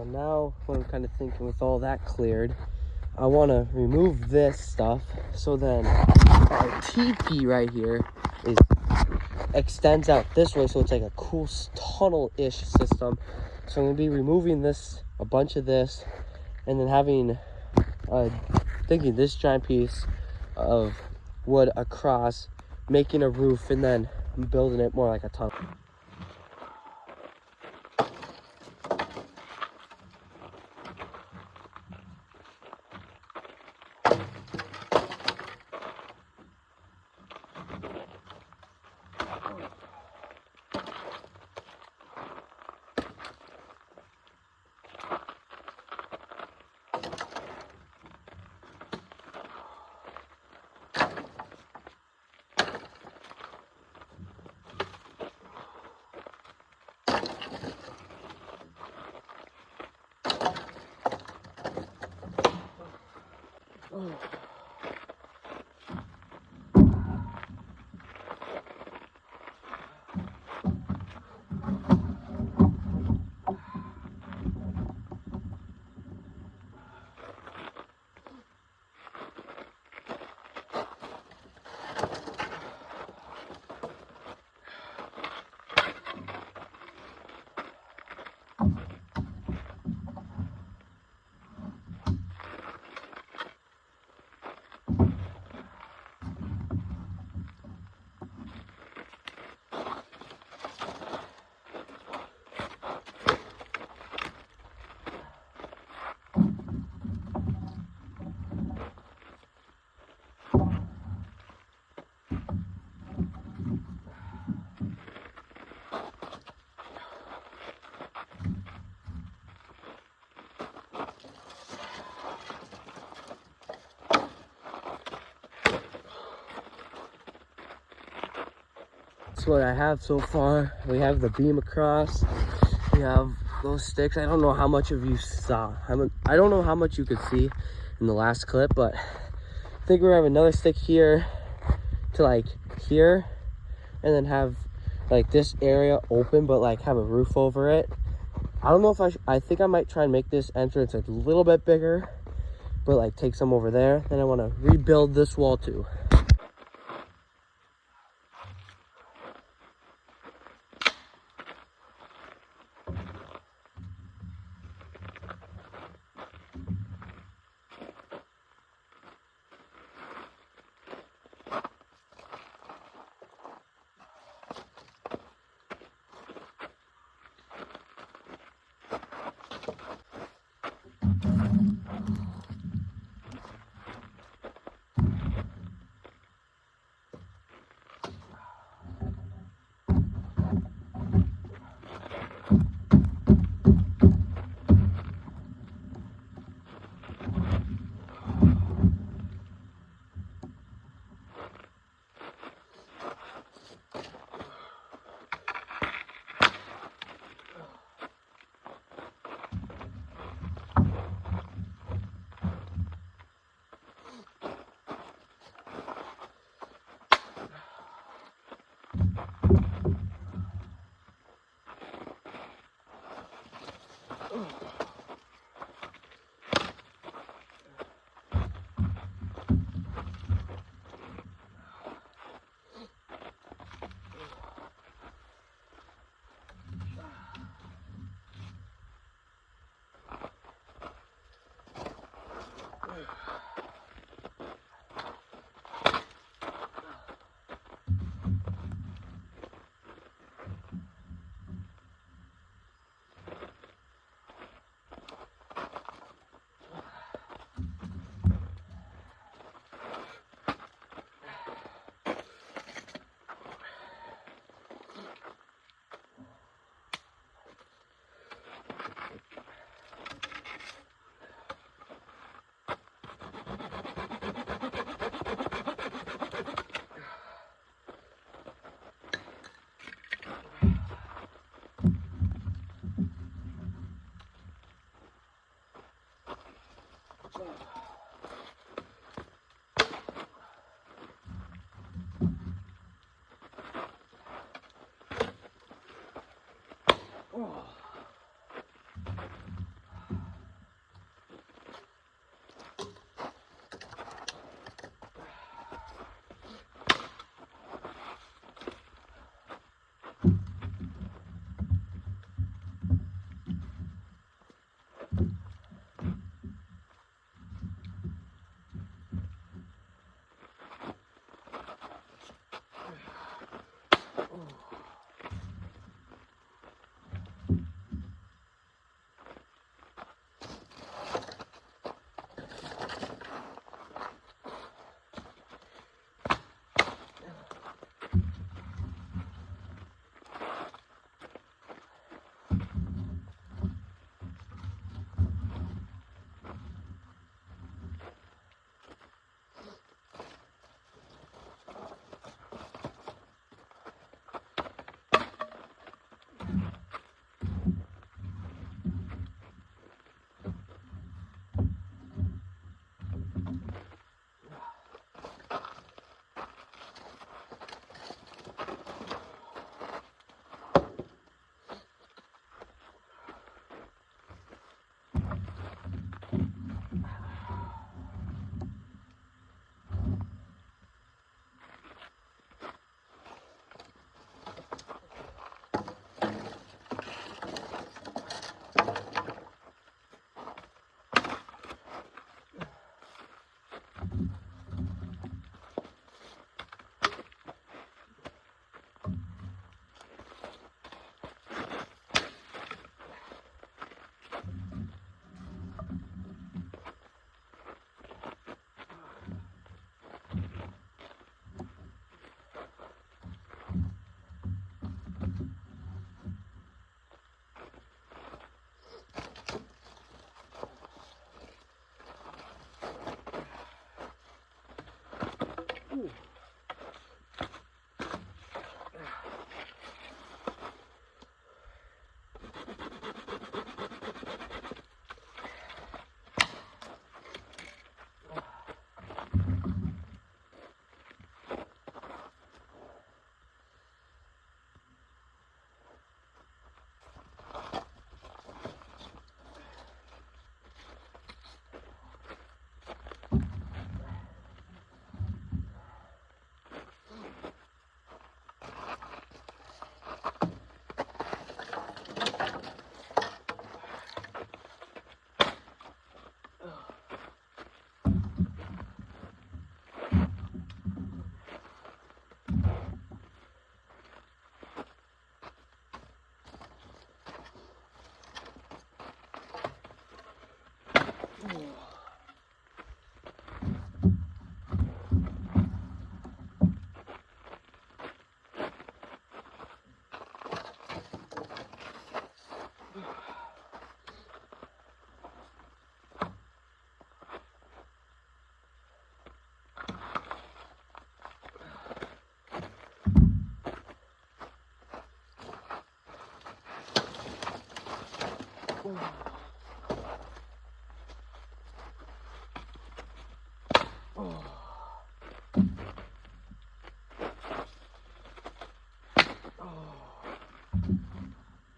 So now what I'm kind of thinking, with all that cleared, I want to remove this stuff, so then our teepee right here extends out this way, so it's like a cool tunnel-ish system. So I'm going to be removing a bunch of this, and then having thinking this giant piece of wood across, making a roof, and then building it more like a tunnel. That's what I have so far. We have the beam across. We have those sticks. I don't know how much of you saw. I don't know how much you could see in the last clip, but I think we're gonna have another stick here to like here, and then have like this area open, but like have a roof over it. I don't know if I think I might try and make this entrance a little bit bigger, but like take some over there. Then I want to rebuild this wall too.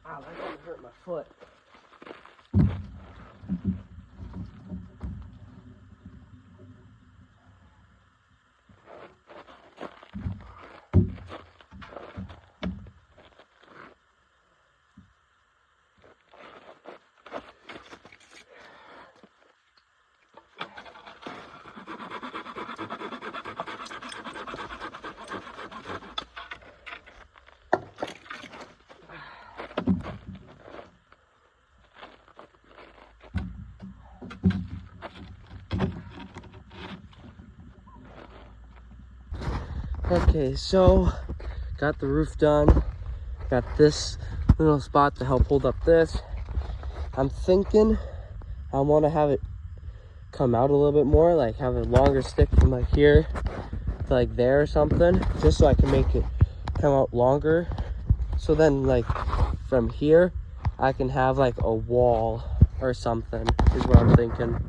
Ow, that didn't hurt my foot. Okay, so got the roof done. Got this little spot to help hold up this. I'm thinking I want to have it come out a little bit more, like have a longer stick from like here to like there or something, just so I can make it come out longer. So then like from here, I can have like a wall or something is what I'm thinking.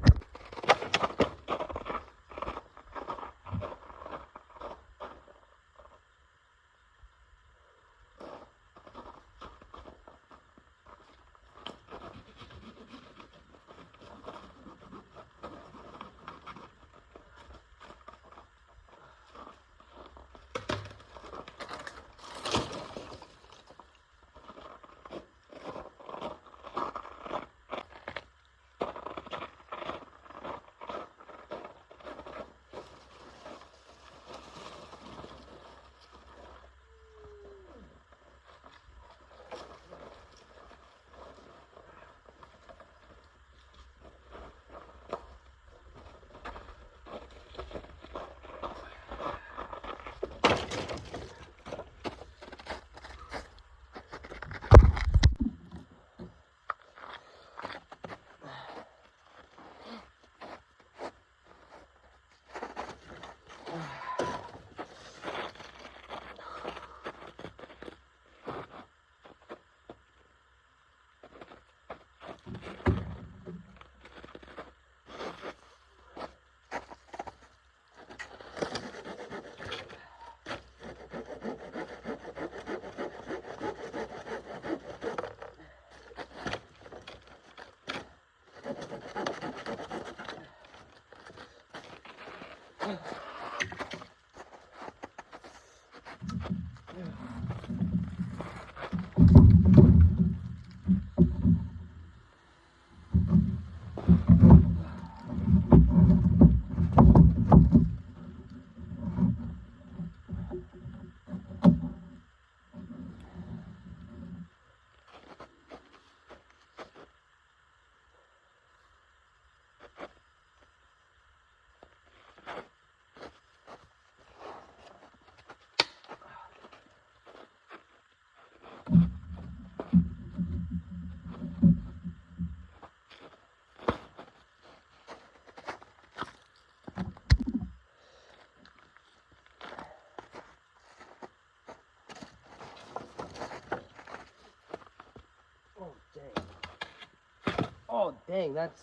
Oh dang, that's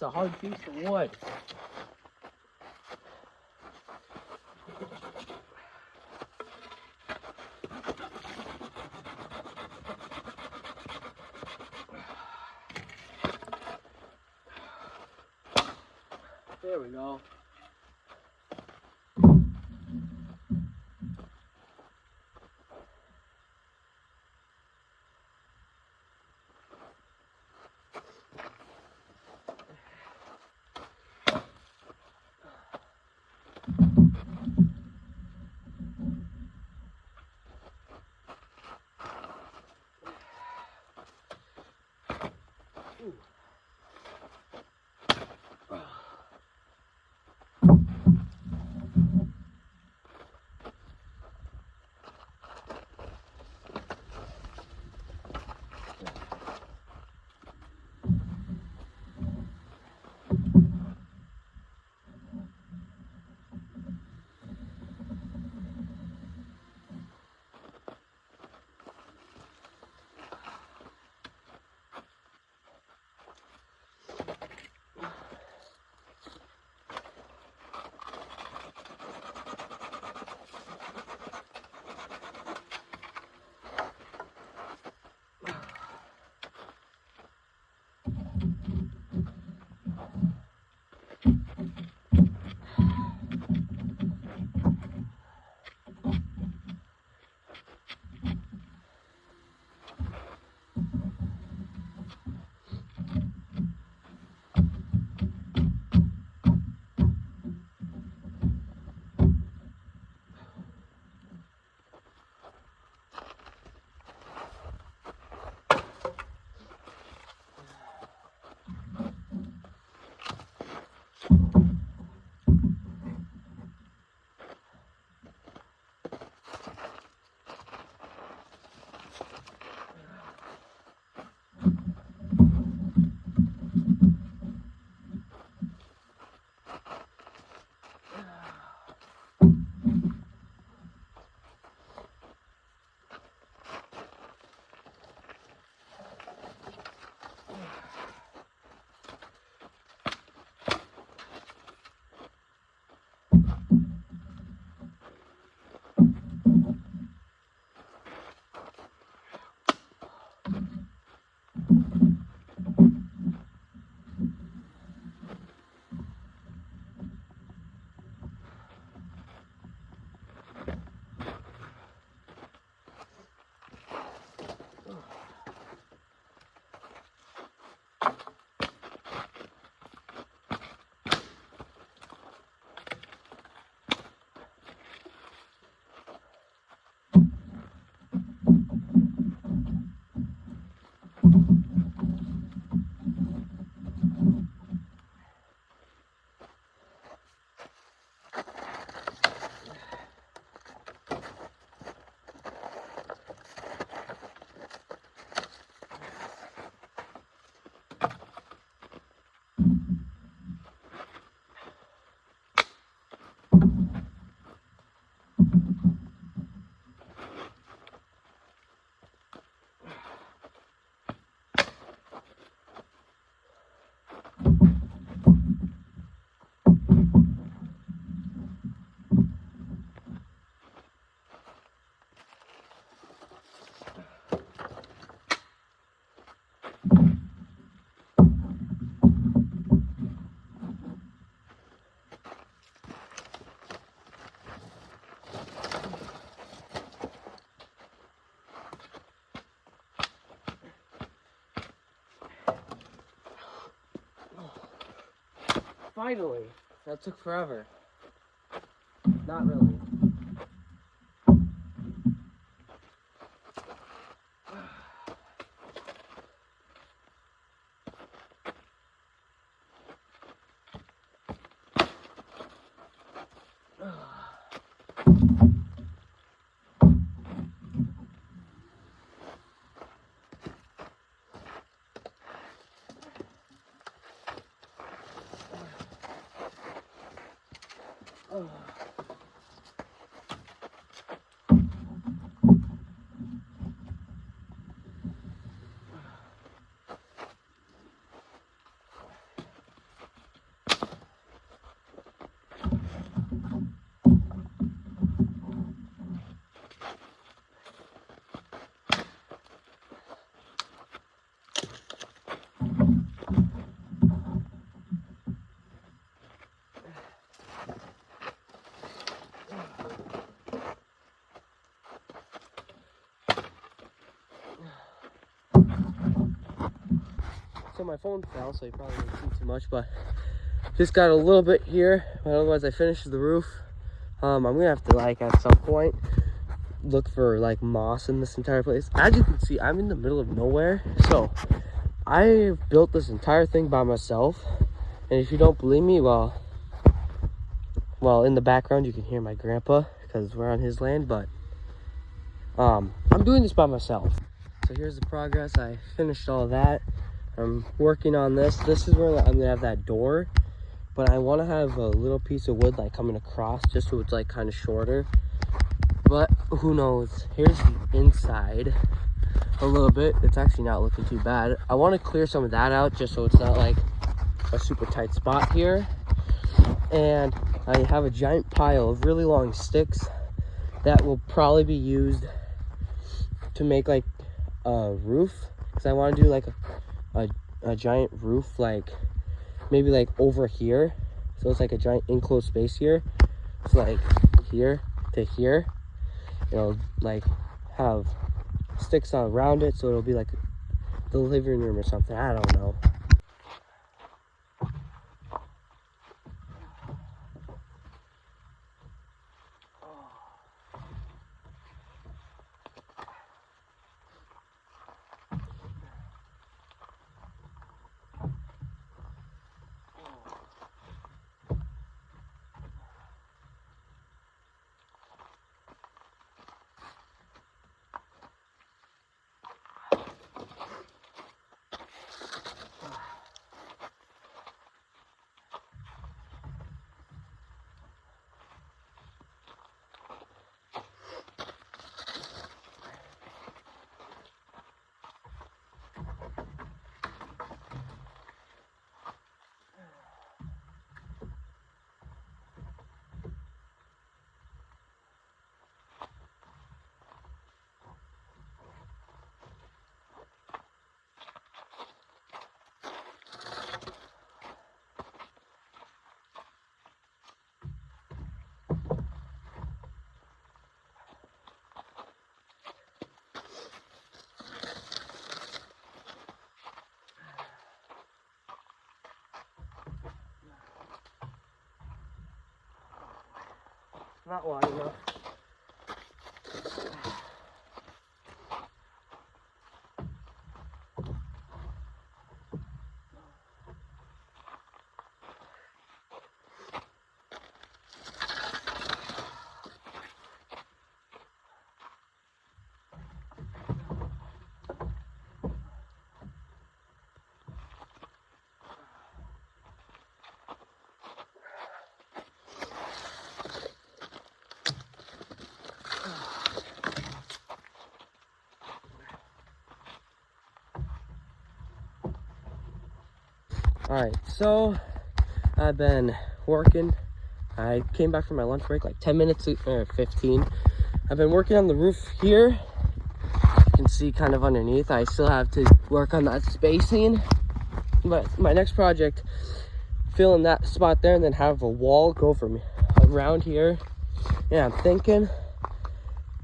a hard piece of wood. There we go. Finally. That took forever. Not really. So my phone fell, so you probably didn't see too much, but just got a little bit here, but otherwise I finished the roof. I'm gonna have to, like, at some point look for like moss in this entire place. As you can see, I'm in the middle of nowhere, so I built this entire thing by myself. And if you don't believe me, well, in the background you can hear my grandpa because we're on his land, but I'm doing this by myself. So here's the progress. I finished all of that. I'm working on this. This is where I'm gonna have that door, but I want to have a little piece of wood like coming across just so it's like kind of shorter. But who knows? Here's the inside a little bit. It's actually not looking too bad. I want to clear some of that out just so it's not like a super tight spot here. And I have a giant pile of really long sticks that will probably be used to make like a roof, because I want to do like a giant roof, like maybe like over here, so it's like a giant enclosed space here. It's like here to here. It'll like have sticks all around it, so it'll be like the living room or something. I don't know. Not wide enough. Alright, so I've been working. I came back from my lunch break like 10 minutes or 15. I've been working on the roof here. You can see kind of underneath. I still have to work on that spacing. But my next project, fill in that spot there and then have a wall go from around here. And I'm thinking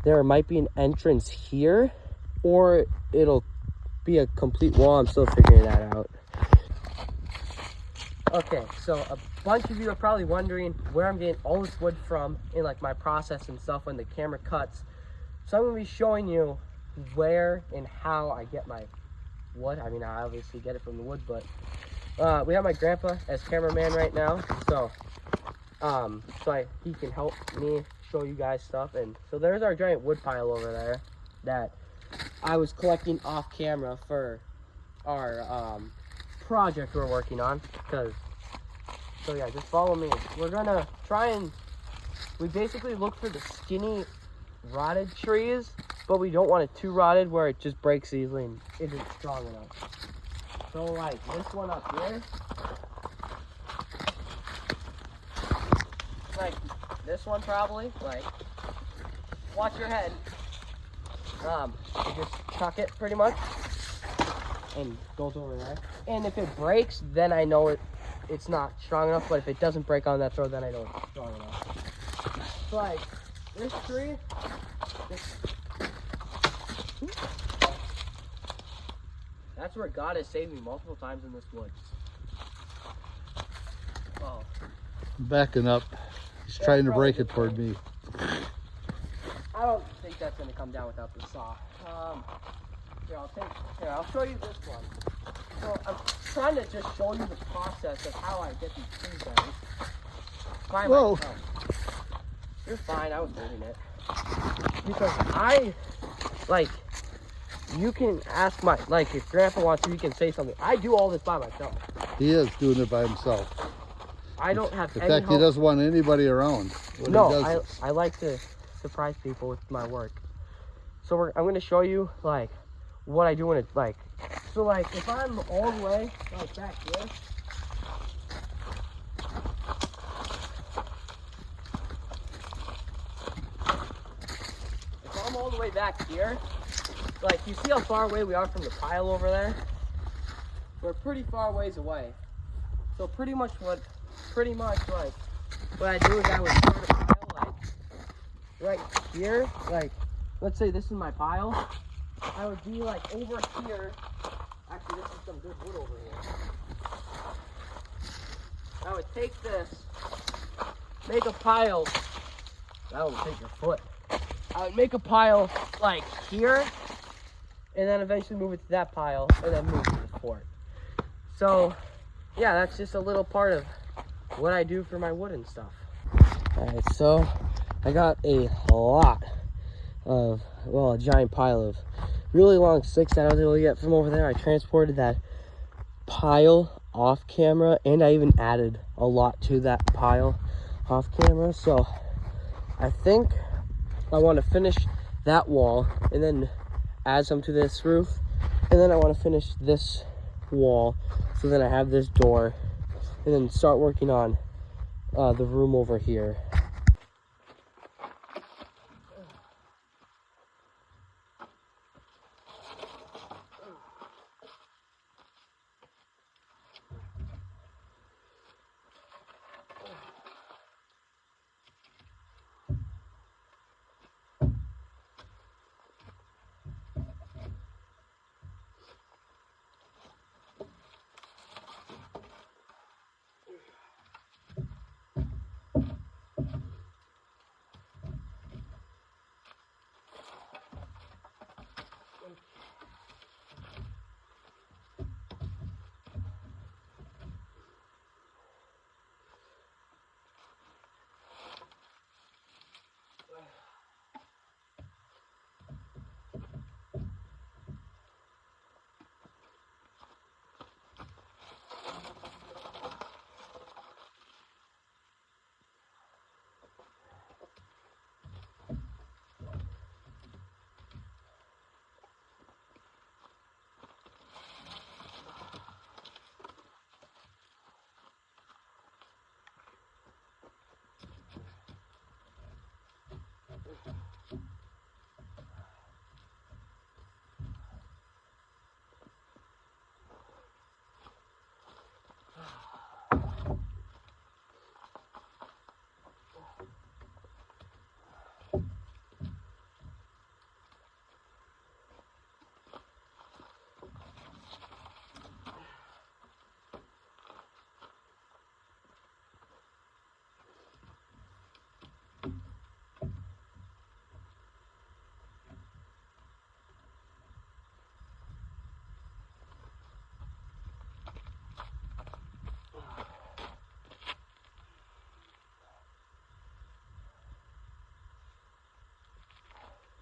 there might be an entrance here, or it'll be a complete wall. I'm still figuring that out. Okay, so a bunch of you are probably wondering where I'm getting all this wood from in like my process and stuff when the camera cuts. So I'm gonna be showing you where and how I get my wood. I mean, I obviously get it from the wood, but we have my grandpa as cameraman right now, so he can help me show you guys stuff. And so there's our giant wood pile over there that I was collecting off camera for our project we're working on. So yeah, just follow me. We're gonna try and we basically look for the skinny rotted trees, but we don't want it too rotted where it just breaks easily and isn't strong enough. So like this one up here, like this one probably, like watch your head. You just chuck it pretty much and goes over there. And if it breaks, then I know it's not strong enough, but if it doesn't break on that throw, then I know it's strong enough. So like this tree, that's where God has saved me multiple times in this woods. Oh. Backing up. He's trying to break it toward me. I don't think that's gonna come down without the saw. I'll show you this one. So I'm trying to just show you the process of how I get these trees down. By Whoa. myself. You're fine, I was moving it. Because you can ask if Grandpa wants to, he can say something. I do all this by myself. He is doing it by himself. I don't have any help. In fact, he doesn't want anybody around when he does this. I like to surprise people with my work. So I'm going to show you what I do when it's so if I'm all the way back here, if I'm all the way back here, you see how far away we are from the pile over there? We're pretty far ways away. So pretty much what I do is I would start a pile right here, let's say this is my pile. I would be over here. Actually, this is some good wood over here. I would take this, make a pile. That would take your foot. I would make a pile here, and then eventually move it to that pile, and then move to the fort. So, yeah, that's just a little part of what I do for my wood and stuff. Alright, so I got a giant pile of really long sticks that I was able to get from over there. I transported that pile off camera, and I even added a lot to that pile off camera. So I think I want to finish that wall and then add some to this roof, and then I want to finish this wall, so then I have this door, and then start working on the room over here.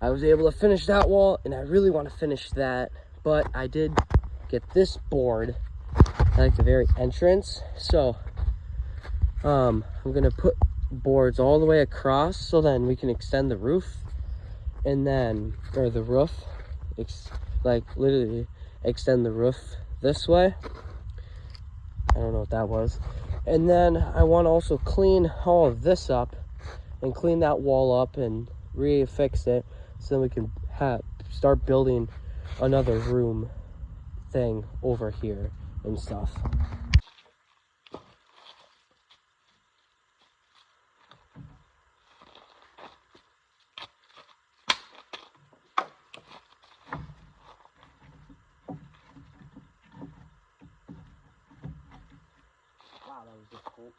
I was able to finish that wall, and I really want to finish that, but I did get this board at like the very entrance. So I'm gonna put boards all the way across so then we can extend the roof, and then, or the roof, like literally extend the roof this way. I don't know what that was. And then I want to also clean all of this up and clean that wall up and refix it, so then we can start building another room thing over here and stuff. Wow, that was difficult.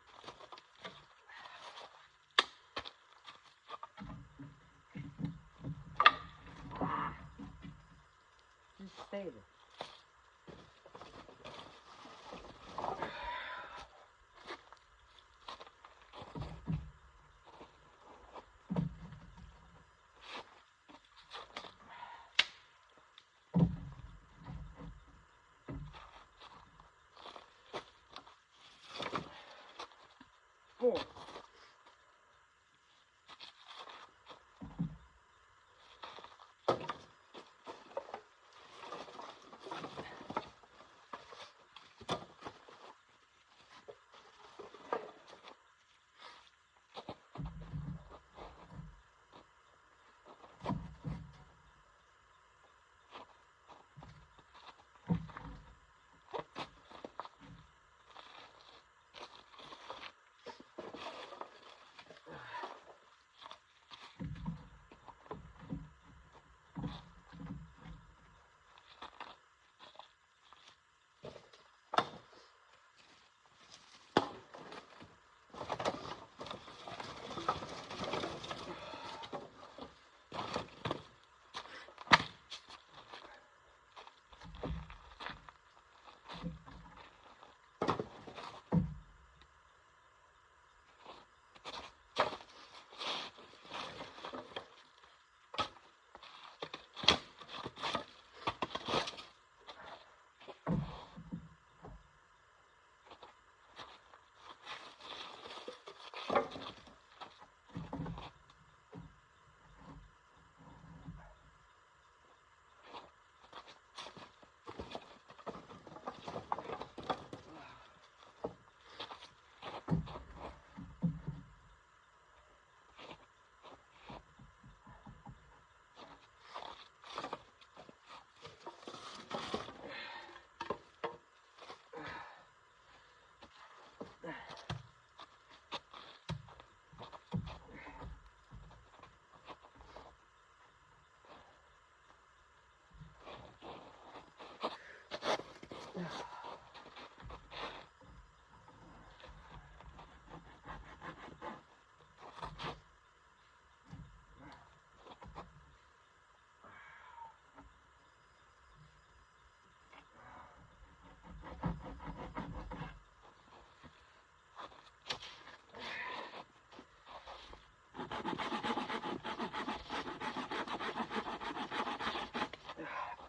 Just stay there. Oh.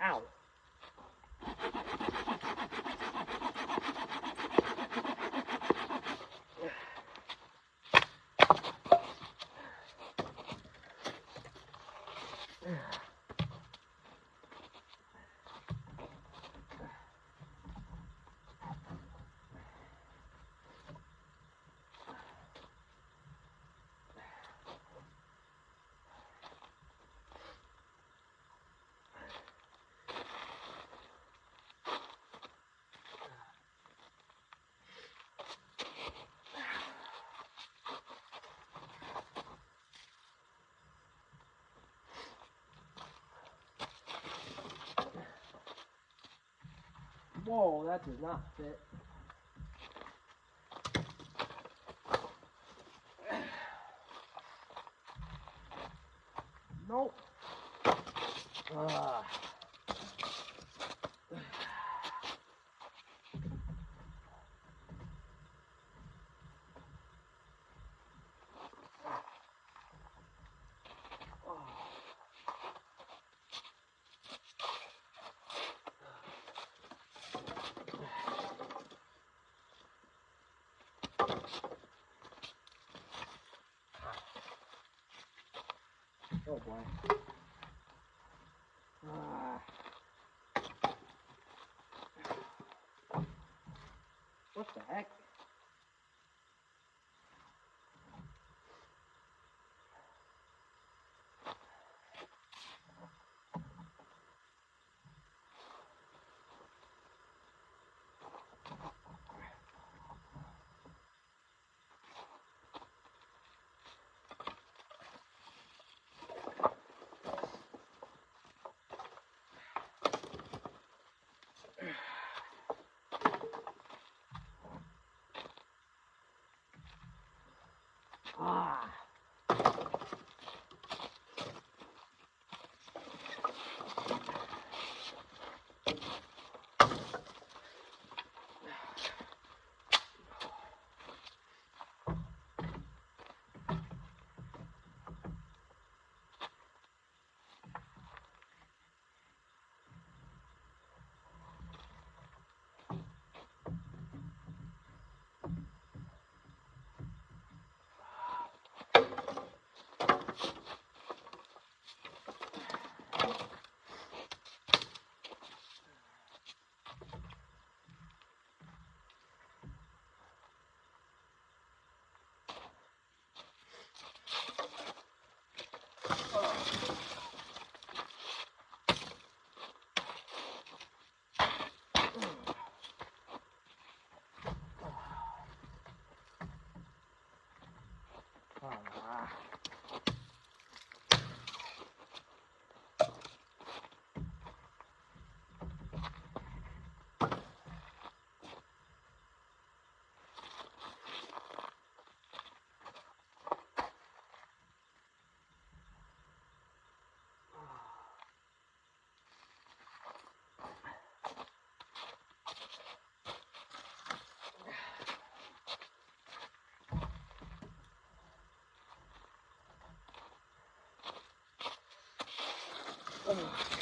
Ow. Whoa, that does not fit. Nope. Oh boy. What the heck? Ah.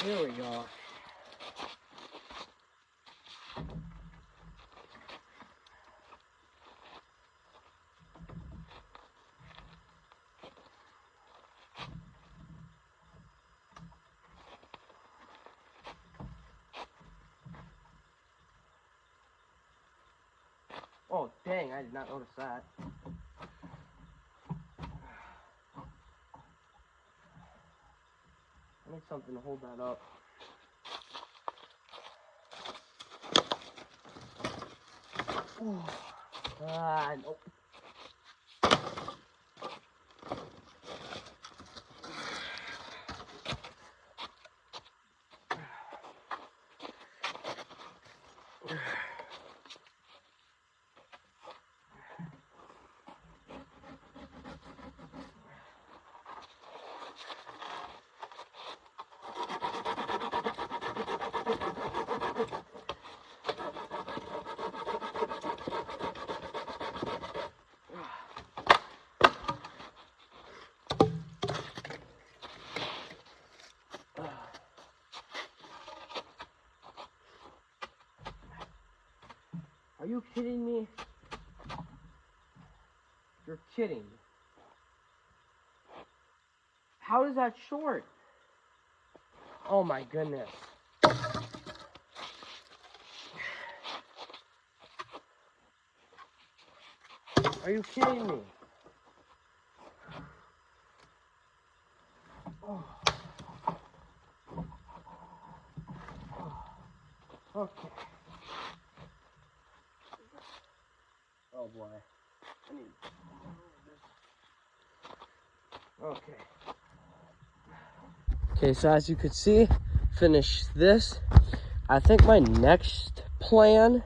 Here we go. Oh, dang, I did not notice that. I need something to hold that up. Ooh. Nope. Are you kidding me? You're kidding. How is that short? Oh my goodness. Are you kidding me? Oh. Okay. Oh boy. I need Okay. Okay, so as you could see, finish this. I think my next plan,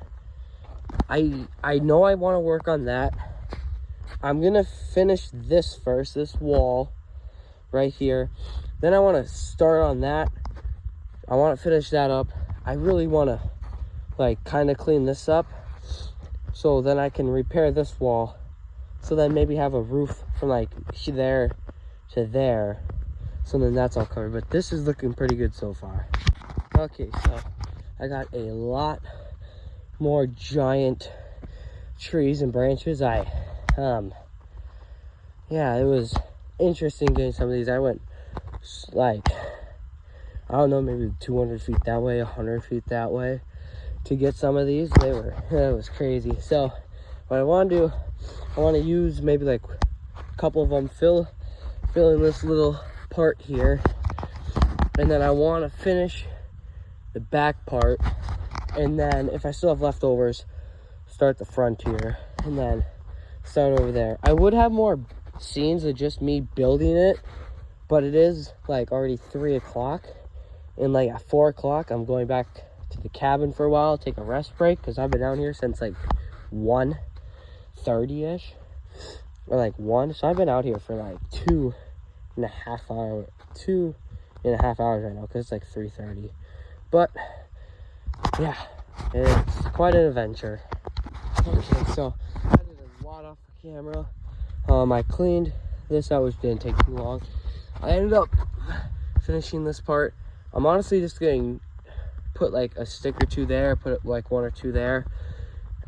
I know I want to work on that. I'm gonna finish this first, this wall right here. Then I want to start on that. I want to finish that up. I really want to like kind of clean this up, so then I can repair this wall. So then maybe have a roof from like there to there. So then that's all covered. But this is looking pretty good so far. Okay, so I got a lot more giant trees and branches. Yeah, it was interesting getting some of these. I went like, I don't know, maybe 200 feet that way, 100 feet that way to get some of these. It was crazy. So what I want to do, I want to use maybe like a couple of them, fill in this little part here, and then I want to finish the back part, and then if I still have leftovers, start the front here, and then start over there. I would have more scenes of just me building it, but it is like already 3 o'clock, and like at 4 o'clock I'm going back to the cabin for a while, take a rest break, because I've been down here since like 1:30ish, or like 1. So I've been out here for like 2.5 hours right now, because it's like 3:30. But yeah, it's quite an adventure. Okay, so I did a lot off the camera. I cleaned this out, which didn't take too long. I ended up finishing this part. I'm honestly just going to put like a stick or two there, put like 1 or 2 there,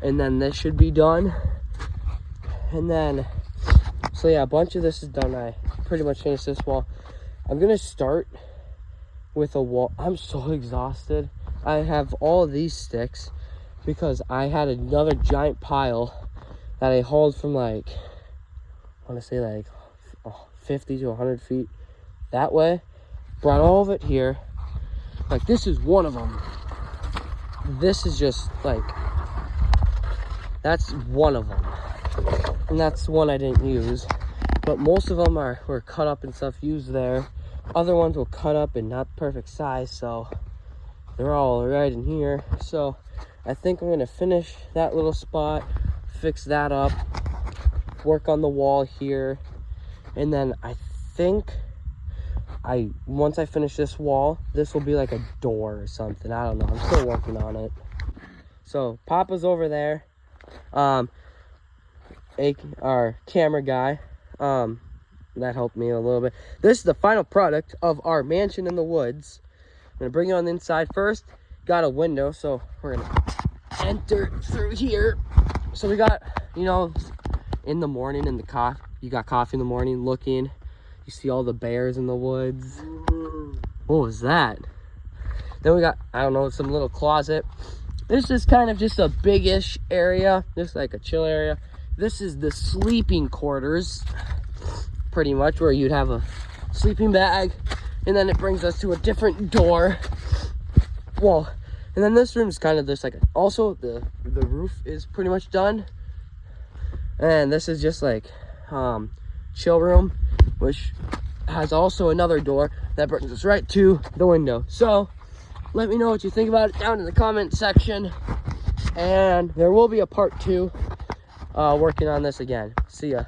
and then this should be done. And then, so yeah, a bunch of this is done. I pretty much finished this wall. I'm gonna start with a wall. I'm so exhausted. I have all of these sticks because I had another giant pile that I hauled from like, I want to say like 50 to 100 feet that way. Brought all of it here. Like, this is one of them. This is just like, that's one of them, and that's one I didn't use. But most of them were cut up and stuff used there. Other ones were cut up and not perfect size, so they're all right in here. So I think I'm gonna finish that little spot, fix that up, work on the wall here, and then I think once I finish this wall, this will be like a door or something. I don't know. I'm still working on it. So Papa's over there. Our camera guy. That helped me a little bit. This is the final product of our mansion in the woods. I'm gonna bring it on the inside first. Got a window, so we're gonna enter through here. So we got, you know, in the morning in the coffee, you got coffee in the morning, looking, you see all the bears in the woods. What was that? Then we got, I don't know, some little closet. This is kind of just a big-ish area, just like a chill area. This is the sleeping quarters, pretty much, where you'd have a sleeping bag, and then it brings us to a different door. Well, and then this room is kind of this, like, also the roof is pretty much done, and this is just like chill room, which has also another door that brings us right to the window. So let me know what you think about it down in the comment section, and there will be a part 2 working on this again. See ya.